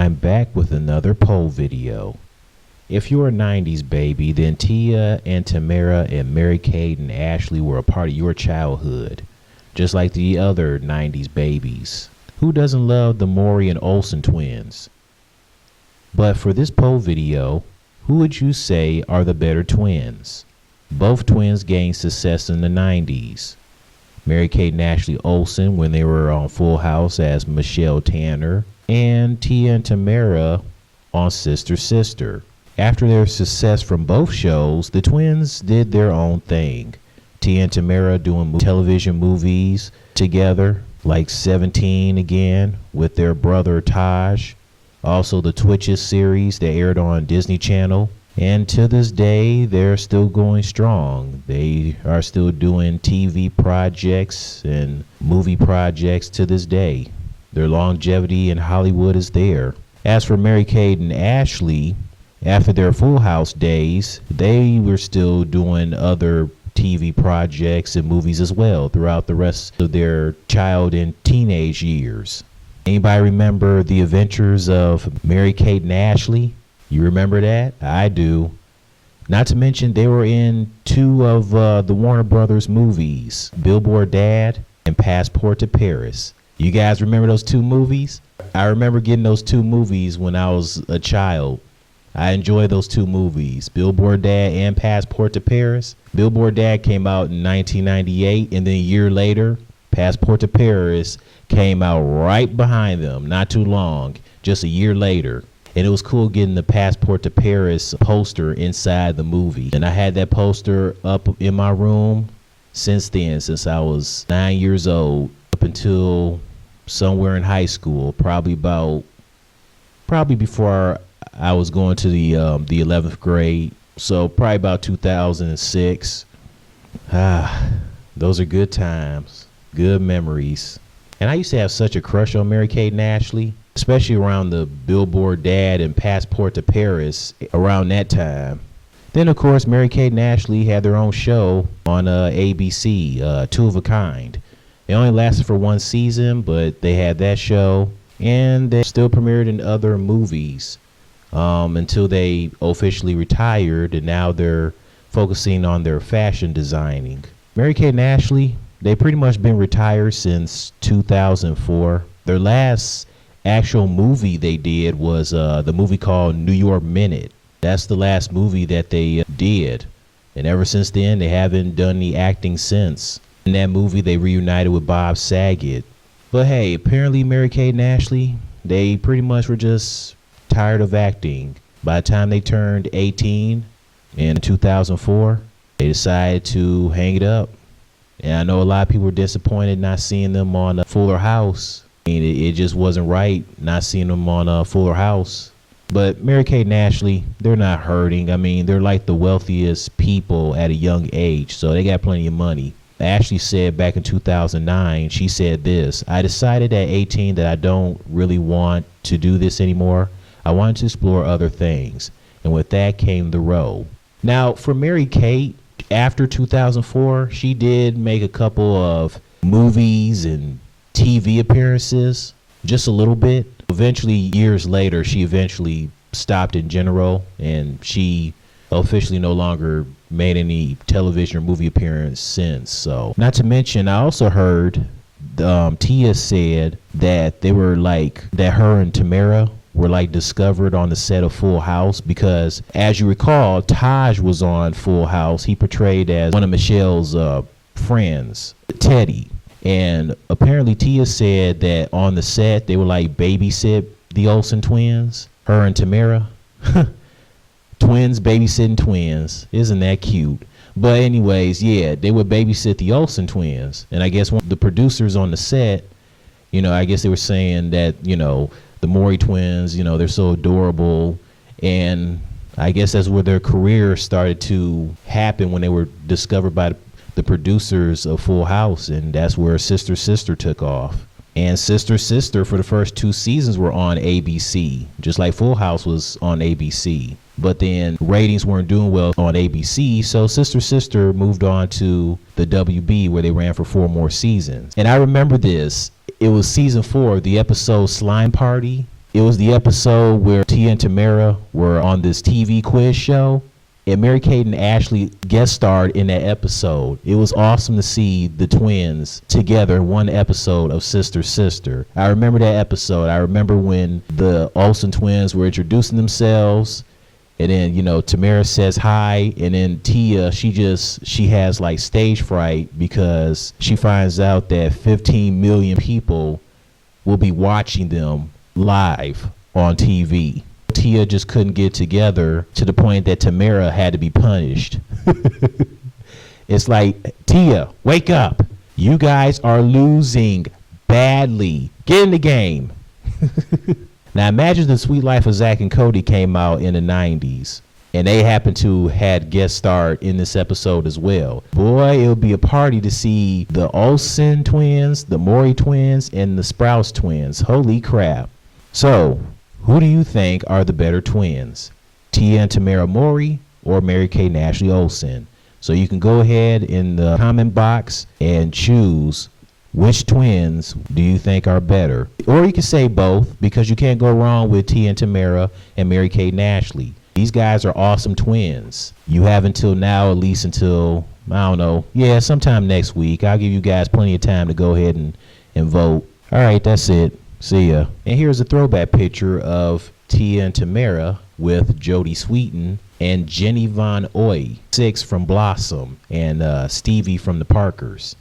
I'm back with another poll video. If you're a 90s baby, then Tia and Tamera and Mary-Kate and Ashley were a part of your childhood, just like the other 90s babies. Who doesn't love the Mowry and Olsen twins? But for this poll video, who would you say are the better twins? Both twins gained success in the 90s. Mary-Kate and Ashley Olsen when they were on Full House as Michelle Tanner, and Tia and Tamera on Sister Sister. After their success from both shows, the twins did their own thing. Tia and Tamera doing television movies together, like 17 again, with their brother Taj. Also the Twitches series that aired on Disney Channel. And to this day, they're still going strong. They are still doing TV projects and movie projects to this day. Their longevity in Hollywood is there. As for Mary-Kate and Ashley, after their Full House days, they were still doing other TV projects and movies as well throughout the rest of their child and teenage years. Anybody remember The Adventures of Mary-Kate and Ashley? You remember that? I do. Not to mention they were in two of the Warner Brothers movies, Billboard Dad and Passport to Paris. You guys remember those two movies? I remember getting those two movies when I was a child. I enjoyed those two movies, Billboard Dad and Passport to Paris. Billboard Dad came out in 1998, and then a year later, Passport to Paris came out right behind them, not too long, just a year later. And it was cool getting the Passport to Paris poster inside the movie. And I had that poster up in my room since then, since I was 9 years old, up until somewhere in high school, probably before I was going to the 11th grade. So probably about 2006. Those are good times, good memories. And I used to have such a crush on Mary-Kate and Ashley, especially around the Billboard Dad and Passport to Paris around that time. Then, of course, Mary-Kate and Ashley had their own show on ABC, Two of a Kind. It only lasted for one season, but they had that show, and they still premiered in other movies until they officially retired, and now they're focusing on their fashion designing. Mary-Kate and Ashley, they pretty much been retired since 2004. Their last actual movie they did was the movie called New York Minute. That's the last movie that they did. And ever since then, they haven't done any acting since. In that movie, they reunited with Bob Saget. But hey, apparently Mary-Kate and Ashley, they pretty much were just tired of acting. By the time they turned 18 in 2004, they decided to hang it up. And I know a lot of people were disappointed not seeing them on Fuller House. I mean, it just wasn't right not seeing them on Fuller House. But Mary-Kate and Ashley, they're not hurting. I mean, they're like the wealthiest people at a young age, so they got plenty of money. Ashley said back in 2009, she said this: I decided at 18 that I don't really want to do this anymore. I wanted to explore other things. And with that came the role. Now, for Mary-Kate, after 2004, she did make a couple of movies and TV appearances, just a little bit. Eventually, years later, she eventually stopped in general, and she officially no longer made any television or movie appearance since. So, not to mention, I also heard Tia said that they were like, that her and Tamera were like discovered on the set of Full House, because as you recall, Taj was on Full House. He portrayed as one of Michelle's friends, Teddy. And apparently Tia said that on the set they were like babysit the Olsen twins, her and Tamera. Twins babysitting twins. Isn't that cute? But anyways, yeah, they would babysit the Olsen twins. And I guess one of the producers on the set, you know, I guess they were saying that, you know, the Mowry twins, you know, they're so adorable. And I guess that's where their career started to happen, when they were discovered by the producers of Full House. And that's where Sister Sister took off. And Sister Sister for the first 2 seasons were on ABC, just like Full House was on ABC. But then ratings weren't doing well on ABC, so Sister Sister moved on to the WB, where they ran for 4 more seasons. And I remember this. It was season 4, the episode Slime Party. It was the episode where Tia and Tamera were on this TV quiz show, and Mary-Kate and Ashley guest starred in that episode. It was awesome to see the twins together in one episode of Sister Sister. I remember that episode. I remember when the Olsen twins were introducing themselves, and then, Tamera says hi, and then Tia, she has like stage fright because she finds out that 15 million people will be watching them live on TV. Tia just couldn't get together to the point that Tamera had to be punished. It's like, Tia, wake up. You guys are losing badly. Get in the game. Now imagine The Sweet Life of Zack and Cody came out in the 90s, and they happened to had guest starred in this episode as well. Boy, it would be a party to see the Olsen twins, the Mowry twins, and the Sprouse twins. Holy crap. So, who do you think are the better twins? Tia and Tamera Mowry or Mary-Kate and Ashley Olsen? So you can go ahead in the comment box and choose which twins do you think are better. Or you can say both, because you can't go wrong with Tia and Tamera and Mary-Kate and Ashley. These guys are awesome twins. You have until now, at least until, I don't know, sometime next week. I'll give you guys plenty of time to go ahead and vote. All right, that's it. See ya. And here's a throwback picture of Tia and Tamera with Jodie Sweetin and Jenny Von Oy, Six from Blossom, and Stevie from the Parkers.